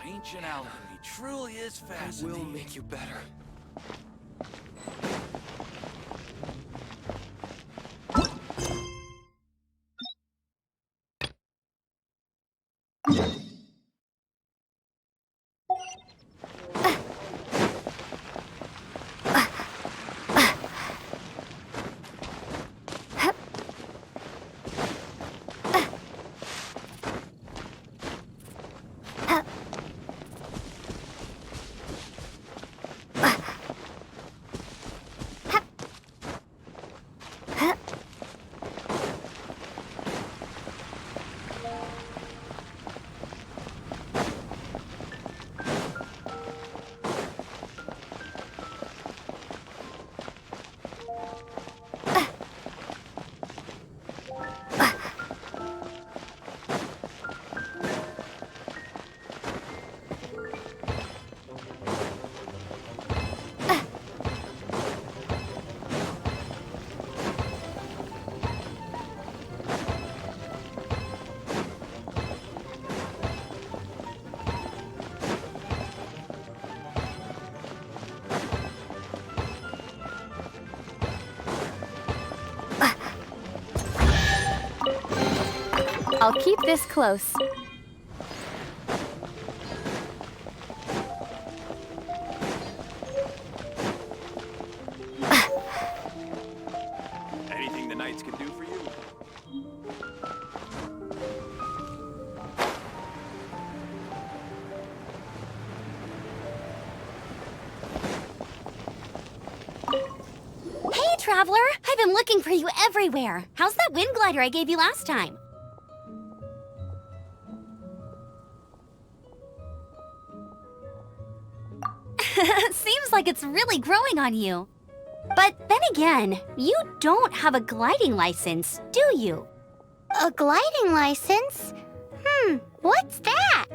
ancient alchemy truly is fascinating. It will make you better. I'll keep this close. Anything the knights can do for you? Hey, Traveler! I've been looking for you everywhere. How's that wind glider I gave you last time? Seems like it's really growing on you. But then again, you don't have a gliding license, do you? A gliding license? What's that?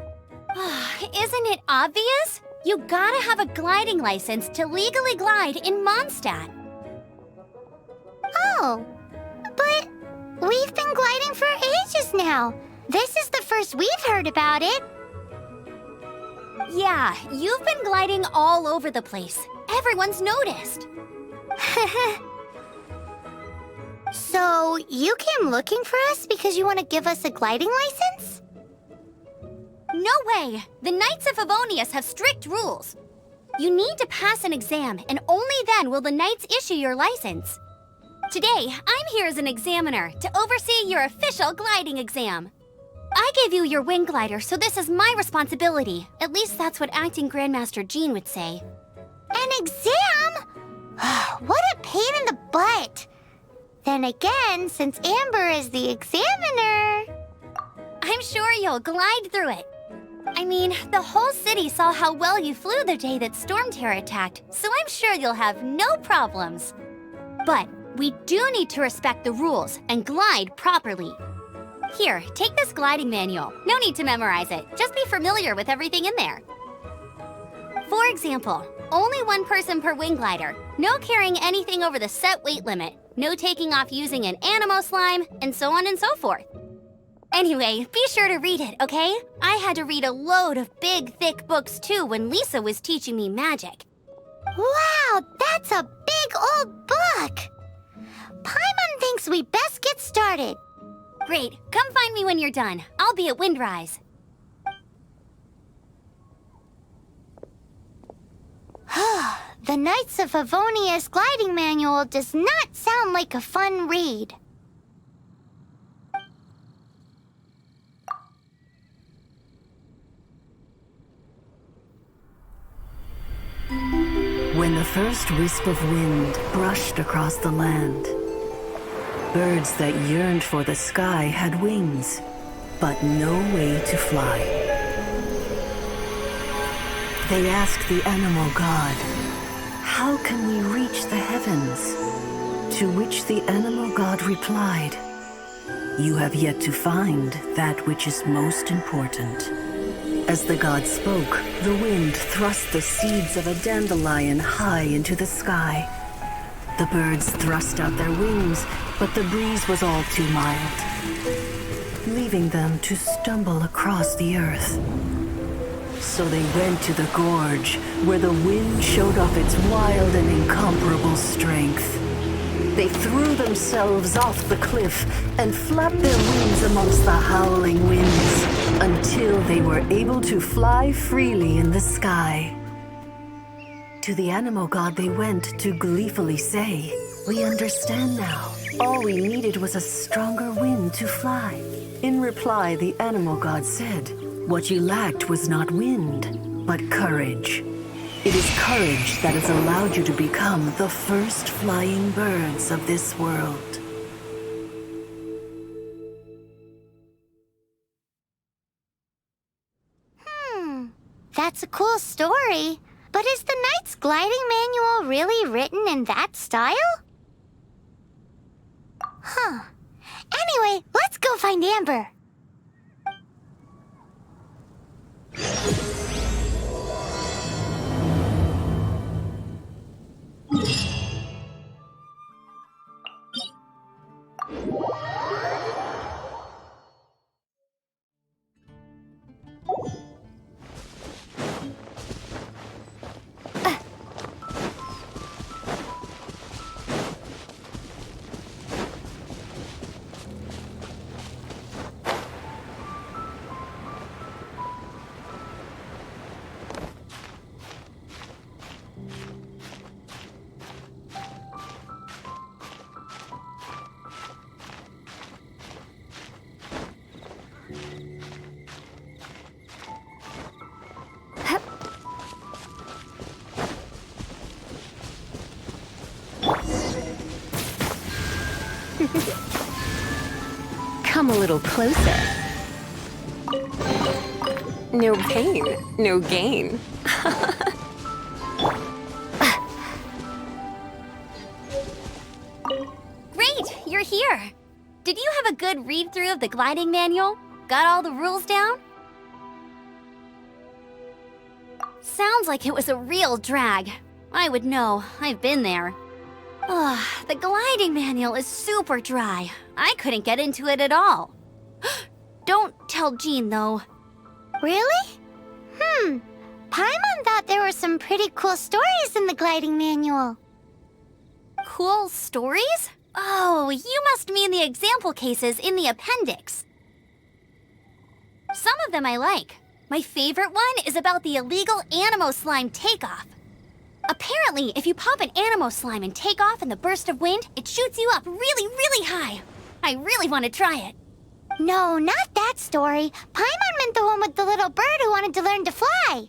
Isn't it obvious? You gotta have a gliding license to legally glide in Mondstadt. Oh, but we've been gliding for ages now. This is the first we've heard about it. Yeah, you've been gliding all over the place. Everyone's noticed. So, you came looking for us because you want to give us a gliding license? No way! The Knights of Favonius have strict rules. You need to pass an exam, and only then will the Knights issue your license. Today, I'm here as an examiner to oversee your official gliding exam. I gave you your wing glider, so this is my responsibility. At least that's what Acting Grandmaster Jean would say. An exam? What a pain in the butt. Then again, since Amber is the examiner... I'm sure you'll glide through it. I mean, the whole city saw how well you flew the day that Storm Terror attacked, so I'm sure you'll have no problems. But we do need to respect the rules and glide properly. Here, take this gliding manual. No need to memorize it. Just be familiar with everything in there. For example, only one person per wing glider. No carrying anything over the set weight limit. No taking off using an animo slime, and so on and so forth. Anyway, be sure to read it, okay? I had to read a load of big, thick books too when Lisa was teaching me magic. Wow, that's a big old book! Paimon thinks we best get started. Great, come find me when you're done. I'll be at Windrise. The Knights of Favonius gliding manual does not sound like a fun read. When the first wisp of wind brushed across the land, birds that yearned for the sky had wings, but no way to fly. They asked the animal god, "How can we reach the heavens?" To which the animal god replied, "You have yet to find that which is most important." As the god spoke, the wind thrust the seeds of a dandelion high into the sky. The birds thrust out their wings, but the breeze was all too mild, leaving them to stumble across the earth. So they went to the gorge, where the wind showed off its wild and incomparable strength. They threw themselves off the cliff and flapped their wings amongst the howling winds until they were able to fly freely in the sky. To the animal god they went to gleefully say, "We understand now. All we needed was a stronger wind to fly." In reply, the animal god said, "What you lacked was not wind, but courage. It is courage that has allowed you to become the first flying birds of this world." That's a cool story. But is the Knight's gliding manual really written in that style? Huh. Anyway, let's go find Amber. Come a little closer. No pain, no gain. Great, you're here. Did you have a good read-through of the gliding manual? Got all the rules down? Sounds like it was a real drag. I would know. I've been there. Ugh, the gliding manual is super dry. I couldn't get into it at all. Don't tell Jean, though. Really? Paimon thought there were some pretty cool stories in the gliding manual. Cool stories? Oh, you must mean the example cases in the appendix. Some of them I like. My favorite one is about the illegal Animo slime takeoff. Apparently, if you pop an Animo slime and take off in the burst of wind, it shoots you up really, really high. I really want to try it. No, not that story. Paimon meant the one with the little bird who wanted to learn to fly.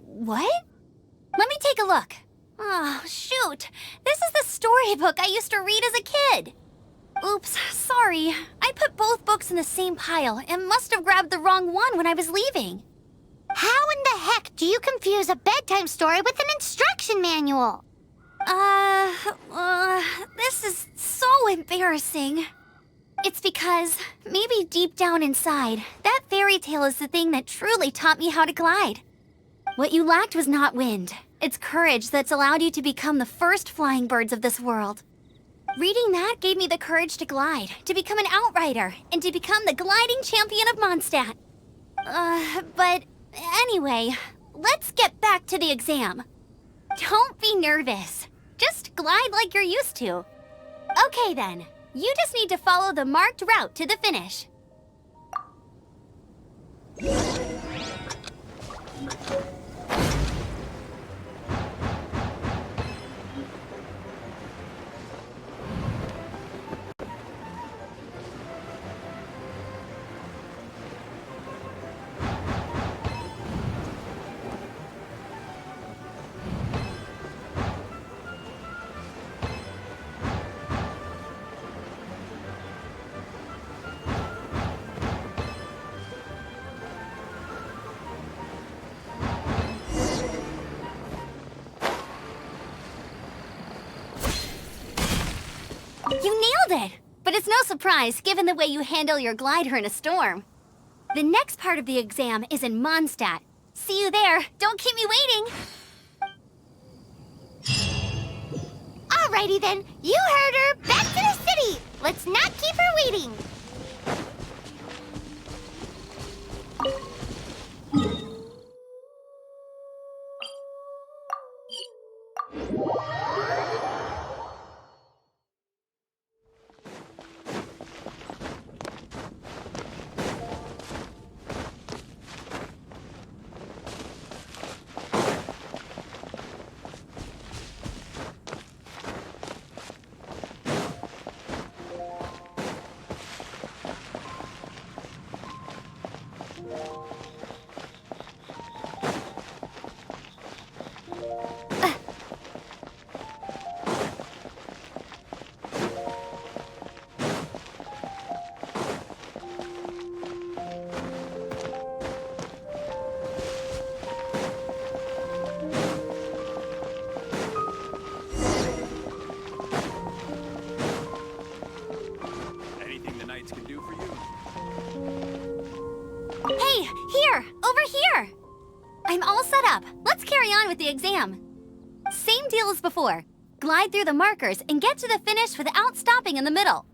What? Let me take a look. Oh, shoot. This is the storybook I used to read as a kid. Oops, sorry. I put both books in the same pile and must have grabbed the wrong one when I was leaving. How in the heck do you confuse a bedtime story with an instruction manual? This is so embarrassing. It's because, maybe deep down inside, that fairy tale is the thing that truly taught me how to glide. What you lacked was not wind. It's courage that's allowed you to become the first flying birds of this world. Reading that gave me the courage to glide, to become an outrider, and to become the gliding champion of Mondstadt. But anyway, let's get back to the exam. Don't be nervous. Just glide like you're used to. Okay then, you just need to follow the marked route to the finish. You nailed it! But it's no surprise, given the way you handle your glider in a storm. The next part of the exam is in Mondstadt. See you there. Don't keep me waiting. Alrighty then, you heard her. Back to the city. Let's not keep her waiting. over here! I'm all set up. Let's carry on with the exam. Same deal as before. Glide through the markers and get to the finish without stopping in the middle.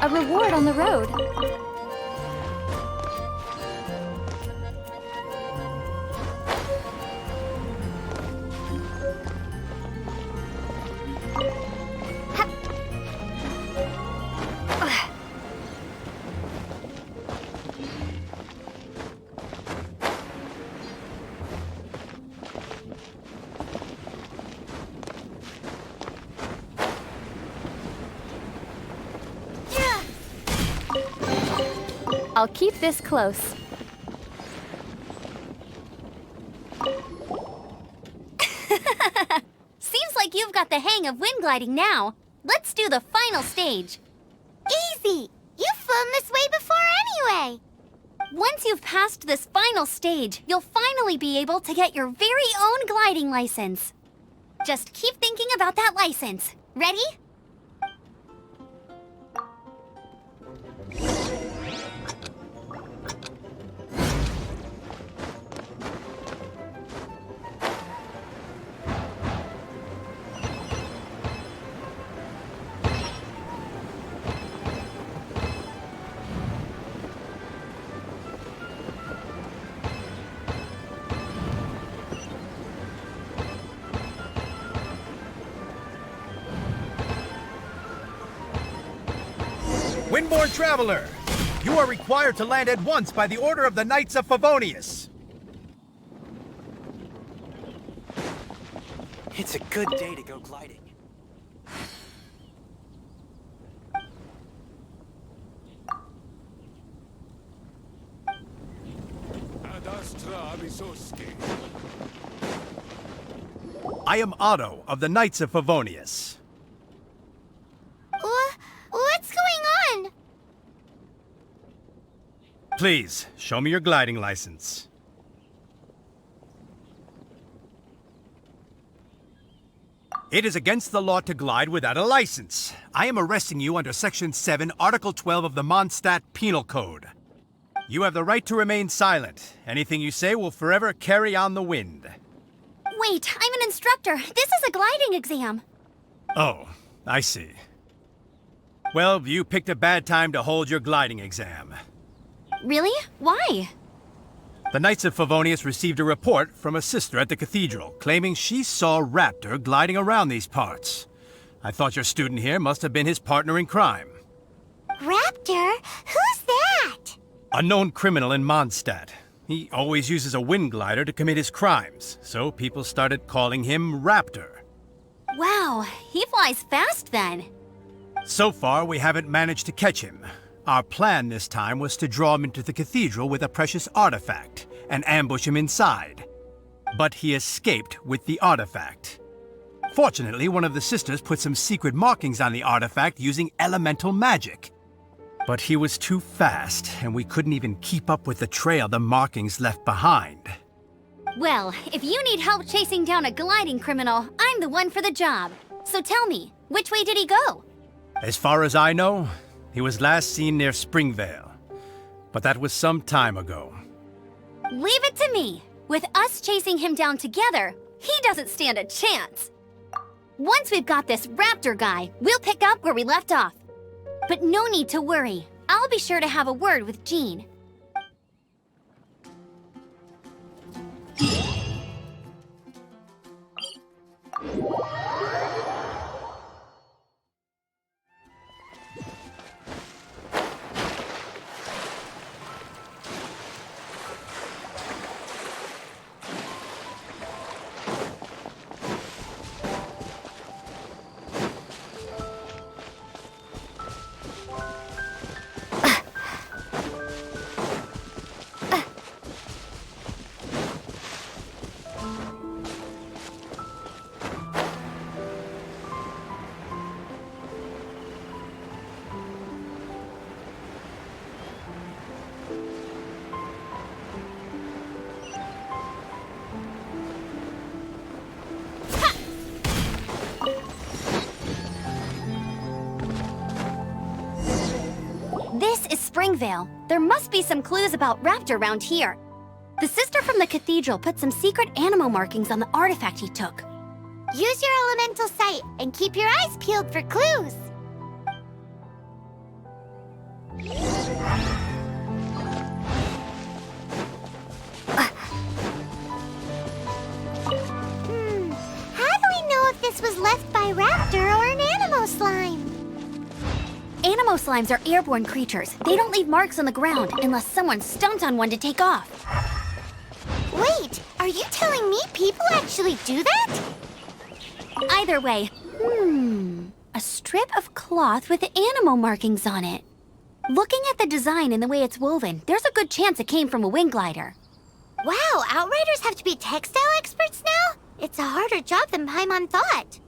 A reward on the road. I'll keep this close. Seems like you've got the hang of wind gliding now. Let's do the final stage. Easy! You've flown this way before anyway! Once you've passed this final stage, you'll finally be able to get your very own gliding license. Just keep thinking about that license. Ready? Windborne traveler, you are required to land at once by the order of the Knights of Favonius. It's a good day to go gliding. I am Otto of the Knights of Favonius. What's going on? Please, show me your gliding license. It is against the law to glide without a license. I am arresting you under Section 7, Article 12 of the Mondstadt Penal Code. You have the right to remain silent. Anything you say will forever carry on the wind. Wait, I'm an instructor. This is a gliding exam. Oh, I see. Well, you picked a bad time to hold your gliding exam. Really? Why? The Knights of Favonius received a report from a sister at the cathedral claiming she saw Raptor gliding around these parts. I thought your student here must have been his partner in crime. Raptor? Who's that? A known criminal in Mondstadt. He always uses a wind glider to commit his crimes, so people started calling him Raptor. Wow, he flies fast then. So far, we haven't managed to catch him. Our plan this time was to draw him into the cathedral with a precious artifact and ambush him inside. But he escaped with the artifact. Fortunately, one of the sisters put some secret markings on the artifact using elemental magic. But he was too fast, and we couldn't even keep up with the trail the markings left behind. Well, if you need help chasing down a gliding criminal, I'm the one for the job. So tell me, which way did he go? As far as I know, he was last seen near Springvale. But that was some time ago. Leave it to me. With us chasing him down together, he doesn't stand a chance. Once we've got this Raptor guy, we'll pick up where we left off. But no need to worry. I'll be sure to have a word with Jean. Springvale, there must be some clues about Raptor around here. The sister from the cathedral put some secret animal markings on the artifact he took. Use your elemental sight and keep your eyes peeled for clues. How do we know if this was left by Raptor or an Animo slime? Animo slimes are airborne creatures. They don't leave marks on the ground unless someone stomped on one to take off. Wait, are you telling me people actually do that? Either way, a strip of cloth with Animo markings on it. Looking at the design and the way it's woven, there's a good chance it came from a wing glider. Wow, Outriders have to be textile experts now? It's a harder job than Paimon thought.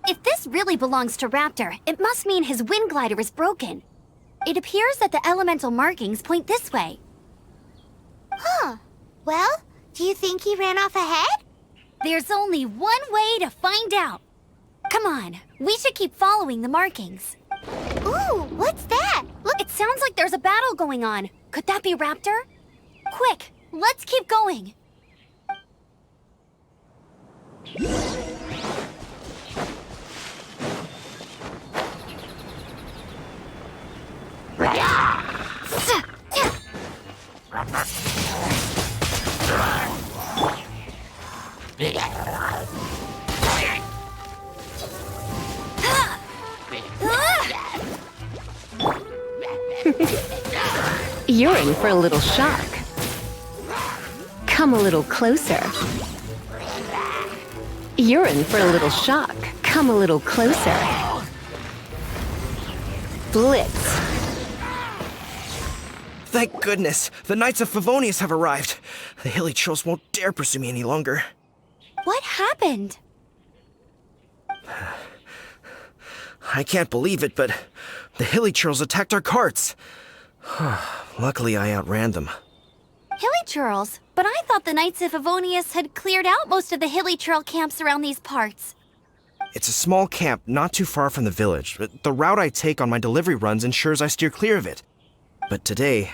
If this really belongs to Raptor, it must mean his wind glider is broken. It appears that the elemental markings point this way. Huh. Well, do you think he ran off ahead? There's only one way to find out. Come on, we should keep following the markings. Ooh, what's that? Look, It sounds like there's a battle going on. Could that be Raptor? Quick, let's keep going. You're in for a little shock. Come a little closer. You're in for a little shock. Come a little closer. Blitz. Thank goodness, the Knights of Favonius have arrived. The hilly trolls won't dare pursue me any longer. What happened? I can't believe it, but the hilly trolls attacked our carts. Luckily, I outran them. Hilly churls? But I thought the Knights of Favonius had cleared out most of the hilly churl camps around these parts. It's a small camp not too far from the village. The route I take on my delivery runs ensures I steer clear of it. But today,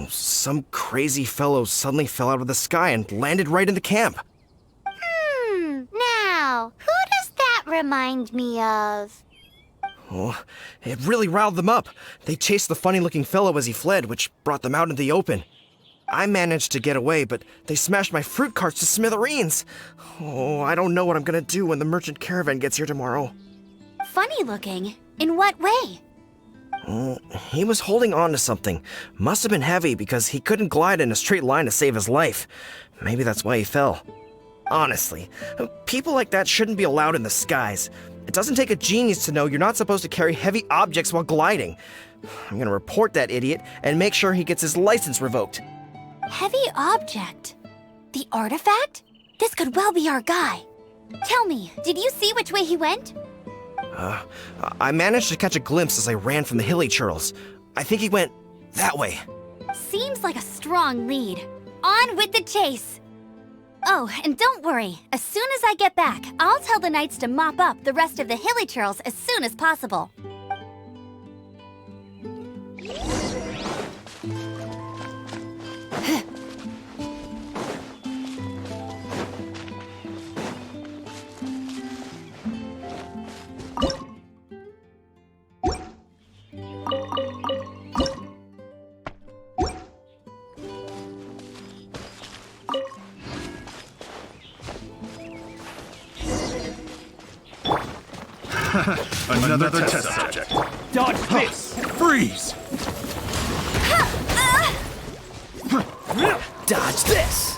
some crazy fellow suddenly fell out of the sky and landed right in the camp. Now, who does that remind me of? Oh, it really riled them up. They chased the funny-looking fellow as he fled, which brought them out into the open. I managed to get away, but they smashed my fruit carts to smithereens. Oh, I don't know what I'm gonna do when the merchant caravan gets here tomorrow. Funny looking? In what way? He was holding on to something. Must have been heavy because he couldn't glide in a straight line to save his life. Maybe that's why he fell. Honestly, people like that shouldn't be allowed in the skies. It doesn't take a genius to know you're not supposed to carry heavy objects while gliding. I'm gonna report that idiot and make sure he gets his license revoked. Heavy object? The artifact? This could well be our guy. Tell me, did you see which way he went? I managed to catch a glimpse as I ran from the hilly churls. I think he went that way. Seems like a strong lead. On with the chase! Oh, and don't worry. As soon as I get back, I'll tell the knights to mop up the rest of the hilly churls as soon as possible. Another test subject. Dodge this! Freeze! Dodge this!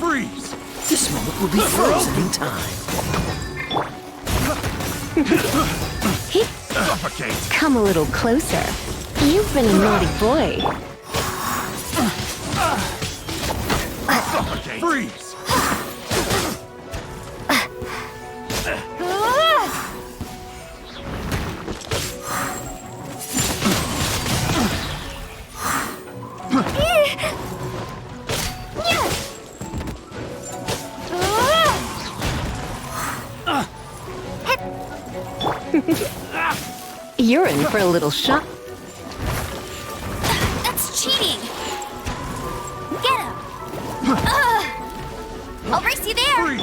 Freeze! This moment will be frozen in time. Suffocate! Come a little closer. You've been a naughty boy. Suffocate! Freeze! You're in for a little shock. Get him! I'll race you there!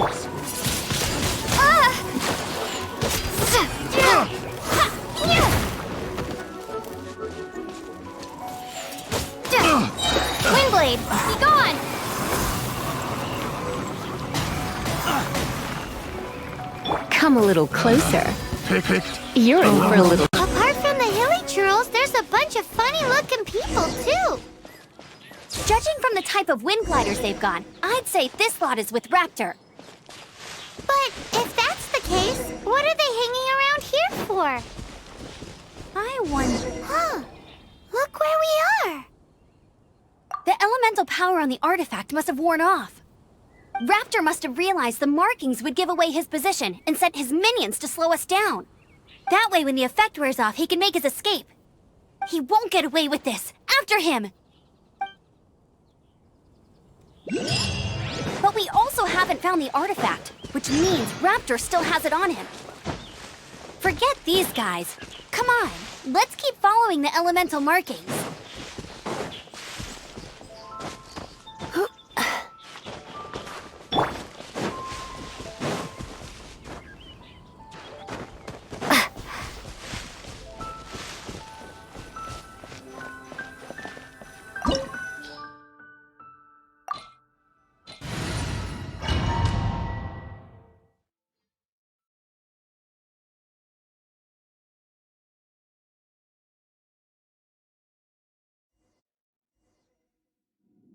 Windblade, be gone! Come a little closer. You're in for a little... Apart from the hilly churls, there's a bunch of funny-looking people, too. Judging from the type of wind gliders they've got, I'd say this lot is with Raptor. But if that's the case, what are they hanging around here for? I wonder... Huh. Look where we are. The elemental power on the artifact must have worn off. Raptor must have realized the markings would give away his position and sent his minions to slow us down. That way, when the effect wears off, he can make his escape. He won't get away with this. After him! But we also haven't found the artifact, which means Raptor still has it on him. Forget these guys. Come on, let's keep following the elemental markings.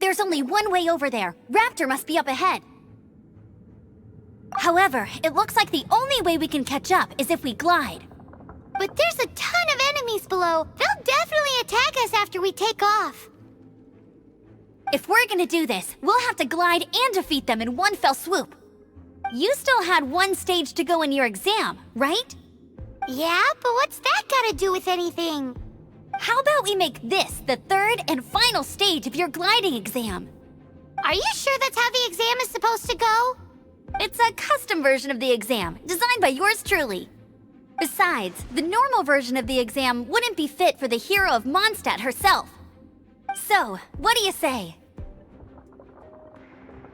There's only one way over there. Raptor must be up ahead. However, it looks like the only way we can catch up is if we glide. But there's a ton of enemies below. They'll definitely attack us after we take off. If we're gonna do this, we'll have to glide and defeat them in one fell swoop. You still had one stage to go in your exam, right? Yeah, but what's that got to do with anything? How about we make this the third and final stage of your gliding exam? Are you sure that's how the exam is supposed to go? It's a custom version of the exam, designed by yours truly. Besides, the normal version of the exam wouldn't be fit for the hero of Mondstadt herself. So, what do you say?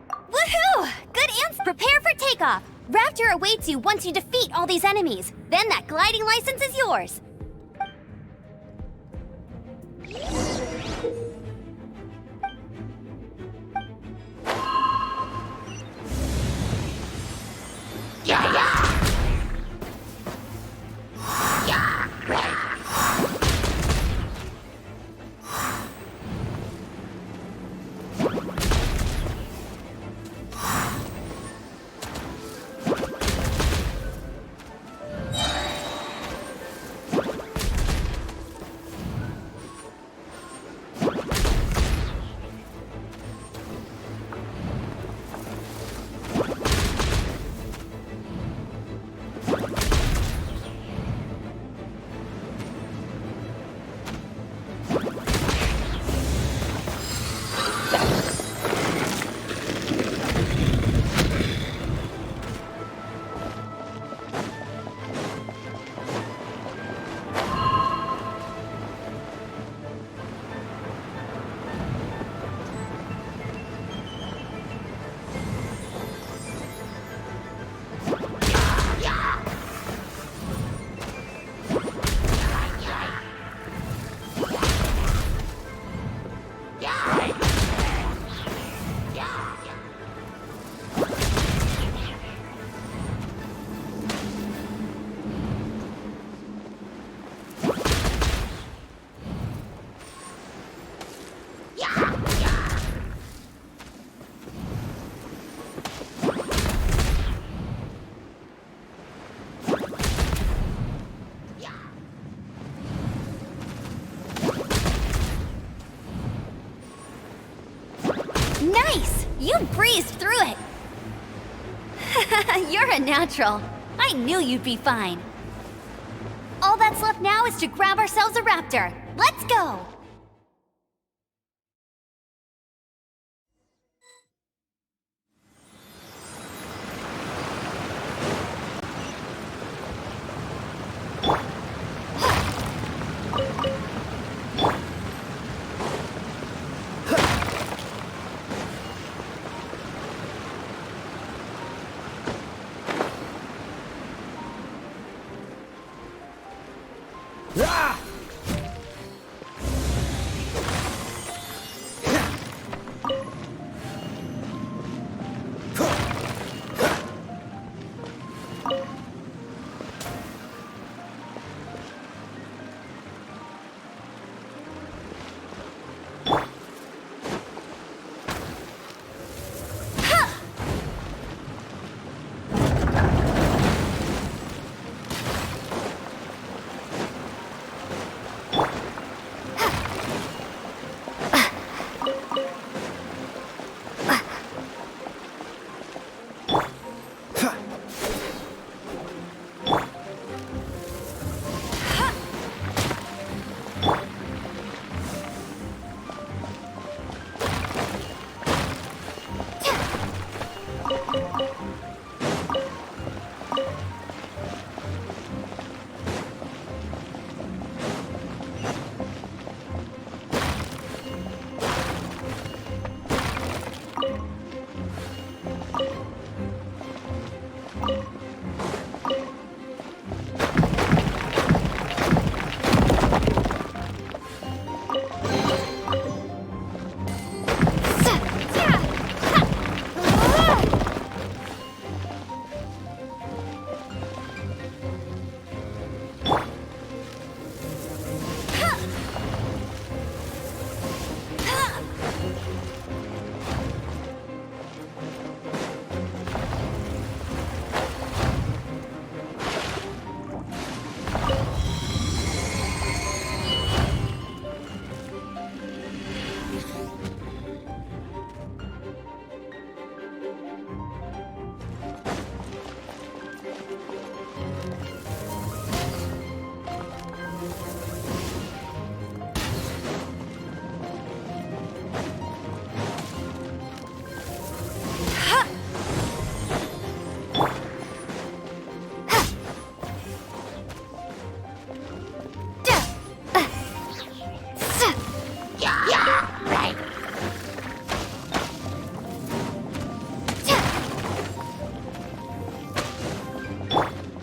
Woohoo! Good answer! Prepare for takeoff! Raptor awaits you once you defeat all these enemies. Then that gliding license is yours. Nice! You breezed through it! You're a natural. I knew you'd be fine. All that's left now is to grab ourselves a raptor. Let's go!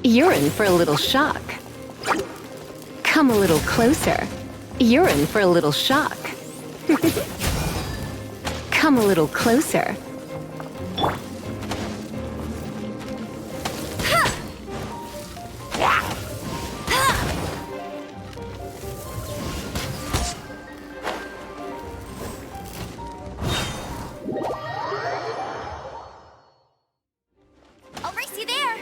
You're in for a little shock. Come a little closer. You're in for a little shock. Come a little closer. I'll race you there.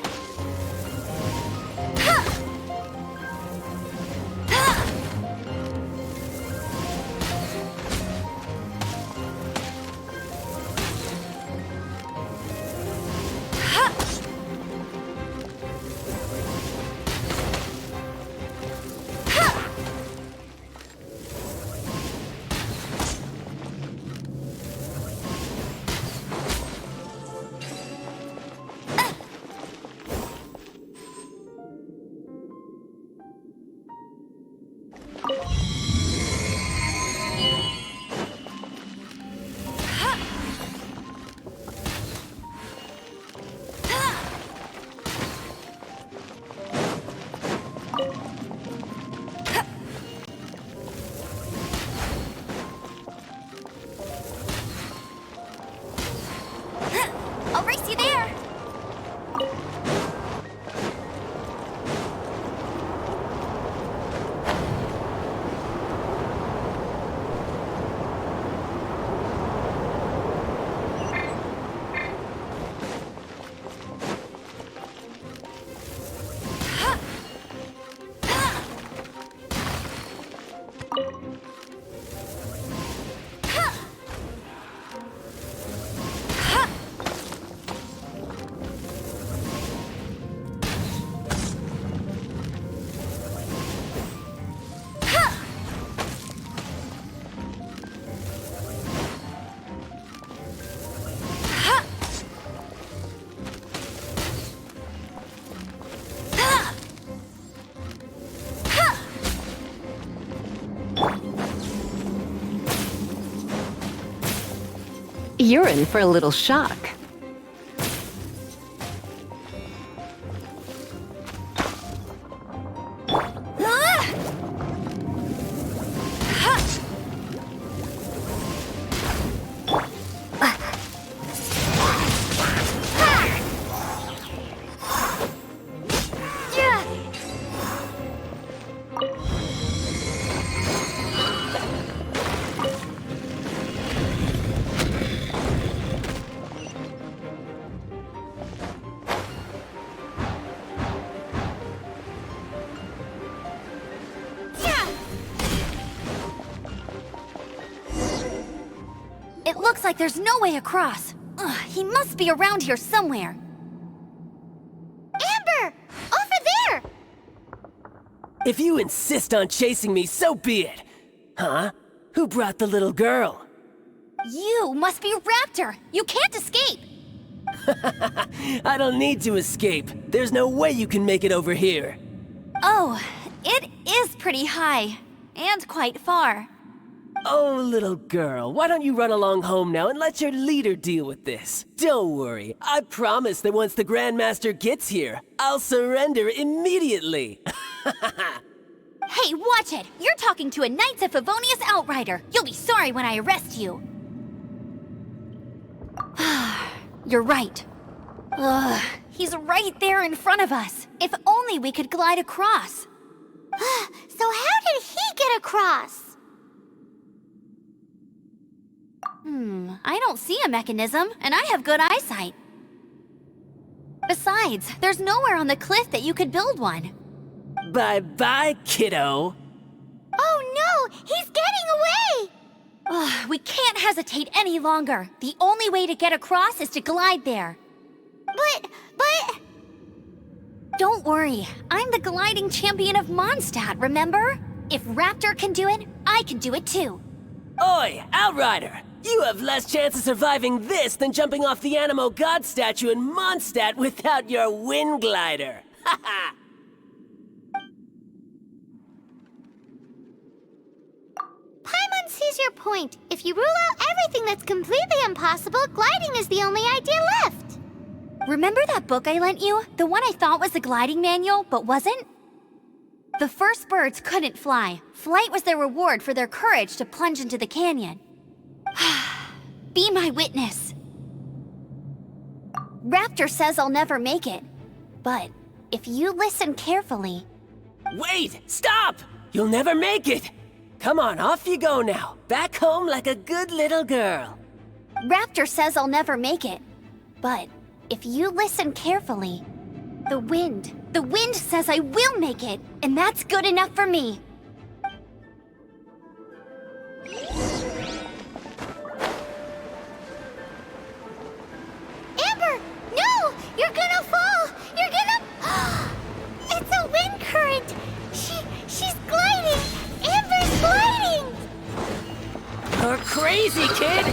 I'll race you there. You're in for a little shock. It looks like there's no way across. Ugh, he must be around here somewhere. Amber! Over there! If you insist on chasing me, so be it. Huh? Who brought the little girl? You must be Raptor. You can't escape. I don't need to escape. There's no way you can make it over here. Oh, it is pretty high. And quite far. Oh, little girl, why don't you run along home now and let your leader deal with this? Don't worry, I promise that once the Grandmaster gets here, I'll surrender immediately. Hey, watch it! You're talking to a Knights of Favonius outrider. You'll be sorry when I arrest you. You're right. Ugh, he's right there in front of us. If only we could glide across. So how did he get across? I don't see a mechanism, and I have good eyesight. Besides, there's nowhere on the cliff that you could build one. Bye-bye, kiddo. Oh no! He's getting away! Ugh, we can't hesitate any longer. The only way to get across is to glide there. But... Don't worry, I'm the gliding champion of Mondstadt, remember? If Raptor can do it, I can do it too. Oi, Outrider! You have less chance of surviving this than jumping off the Animo God statue in Mondstadt without your wind glider. Haha! Paimon sees your point. If you rule out everything that's completely impossible, gliding is the only idea left. Remember that book I lent you? The one I thought was the gliding manual, but wasn't? The first birds couldn't fly. Flight was their reward for their courage to plunge into the canyon. Be my witness. Raptor says I'll never make it. But if you listen carefully... Wait! Stop! You'll never make it! Come on, off you go now. Back home like a good little girl. Raptor says I'll never make it. But if you listen carefully, the wind says I will make it, and that's good enough for me. Amber, no! You're gonna fall! You're gonna... It's a wind current! She's gliding! Amber's gliding! You're crazy, kid!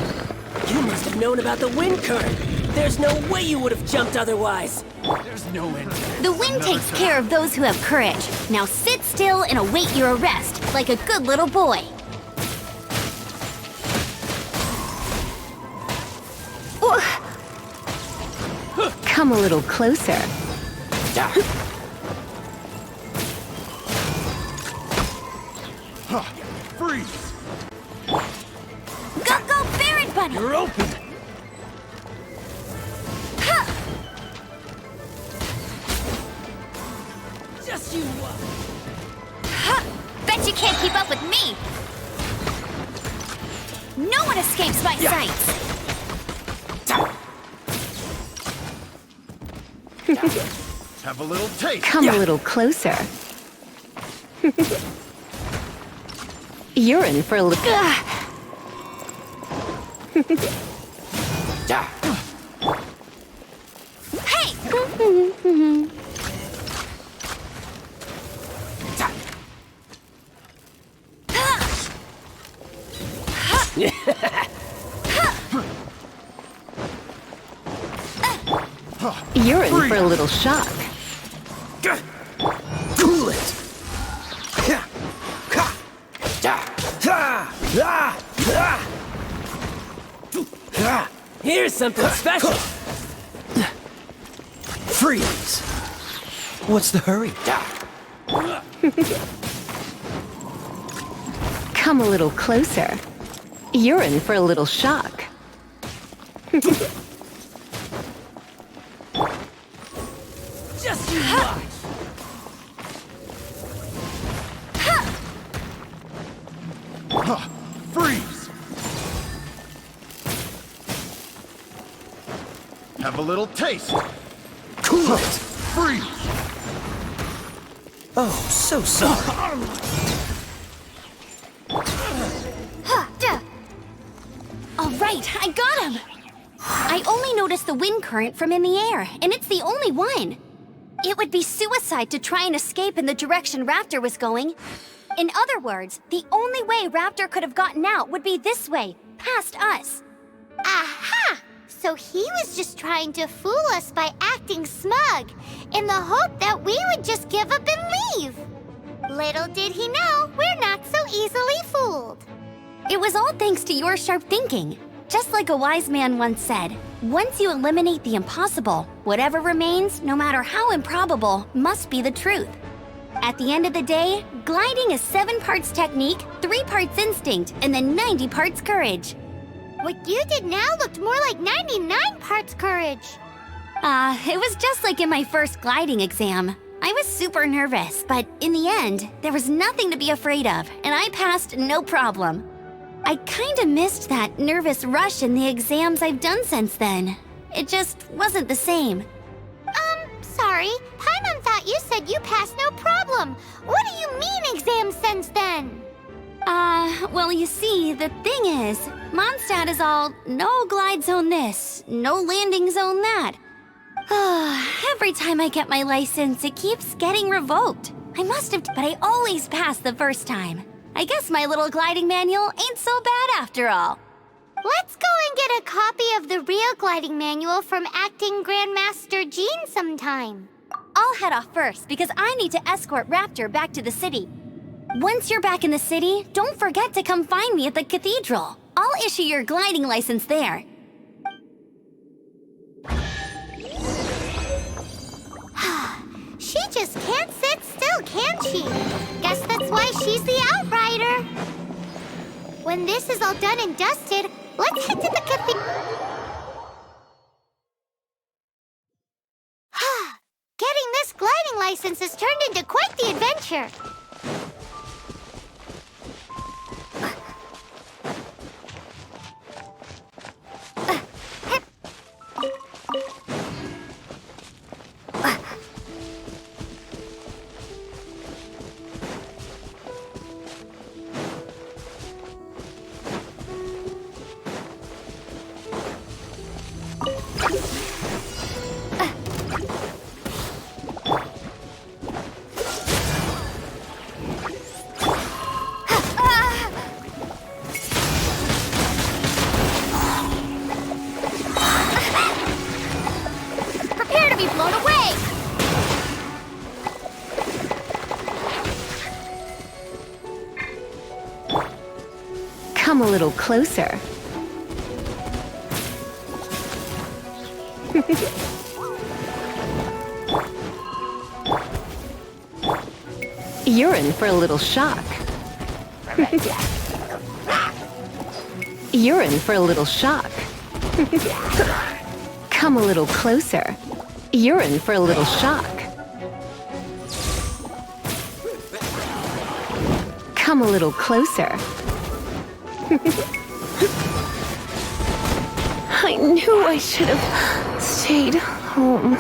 You must have known about the wind current. There's no way you would have jumped otherwise. There's no end. The wind takes care of those who have courage. Now sit still and await your arrest, like a good little boy. Come a little closer. Freeze! Go, Barrett Bunny! You're open! Just you Bet you can't keep up with me! No one escapes my sights! Have a little taste. Come a little closer. You're in for a little... Hey! You're in for a little shock. cool it! Here's something special! Freeze! What's the hurry? Come a little closer. You're in for a little shock. Just you watch! Freeze! Have a little taste. Cool it! Freeze! Oh, so sorry. All right, I got him! I only noticed the wind current from in the air, and it's the only one. It would be suicide to try and escape in the direction Raptor was going. In other words, the only way Raptor could have gotten out would be this way, past us. Aha! So he was just trying to fool us by acting smug, in the hope that we would just give up and leave. Little did he know, we're not so easily fooled. It was all thanks to your sharp thinking. Just like a wise man once said, once you eliminate the impossible, whatever remains, no matter how improbable, must be the truth. At the end of the day, gliding is 7 parts technique, 3 parts instinct, and then 90 parts courage. What you did now looked more like 99 parts courage. It was just like in my first gliding exam. I was super nervous, but in the end, there was nothing to be afraid of, and I passed no problem. I kinda missed that nervous rush in the exams I've done since then. It just wasn't the same. Sorry. Paimon thought you said you passed no problem. What do you mean exams since then? Well, you see, the thing is, Mondstadt is all, no glide zone this, no landing zone that. Every time I get my license, it keeps getting revoked. I must have, but I always pass the first time. I guess my little gliding manual ain't so bad after all. Let's go and get a copy of the real gliding manual from Acting Grandmaster Jean sometime. I'll head off first because I need to escort Raptor back to the city. Once you're back in the city, don't forget to come find me at the cathedral. I'll issue your gliding license there. just can't sit still, can she? Guess that's why she's the outrider. When this is all done and dusted, let's head to the cathedral. Getting this gliding license has turned into quite the adventure. Come a little closer. You're in for a little shock. You're in for a little shock. Come a little closer. You're in for a little shock. Come a little closer. I knew I should have stayed home.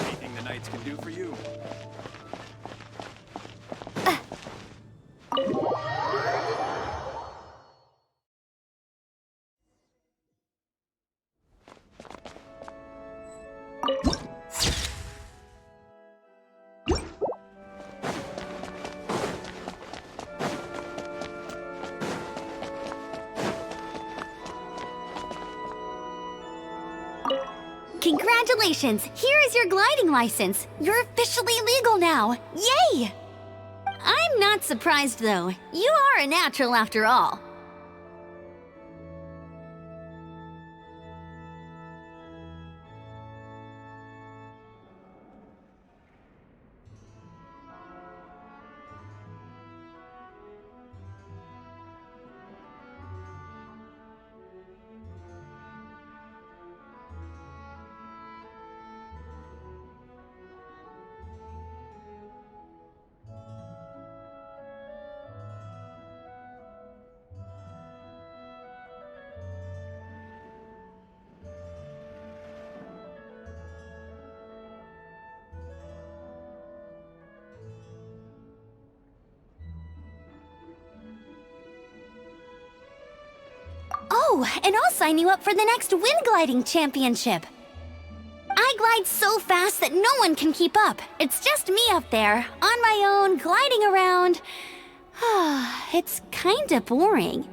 Anything the knights can do for you. Congratulations! Here is your gliding license. You're officially legal now. Yay! I'm not surprised, though. You are a natural after all. Oh, and I'll sign you up for the next wind gliding championship. I glide so fast that no one can keep up. It's just me up there, on my own, gliding around. It's kinda boring.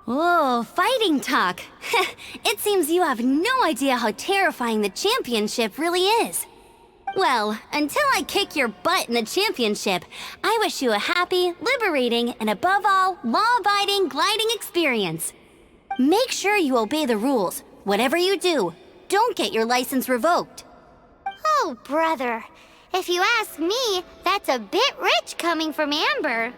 Oh, fighting talk. It seems you have no idea how terrifying the championship really is. Well, until I kick your butt in the championship, I wish you a happy, liberating, and above all, law-abiding gliding experience. Make sure you obey the rules. Whatever you do, don't get your license revoked. Oh, brother. If you ask me, that's a bit rich coming from Amber.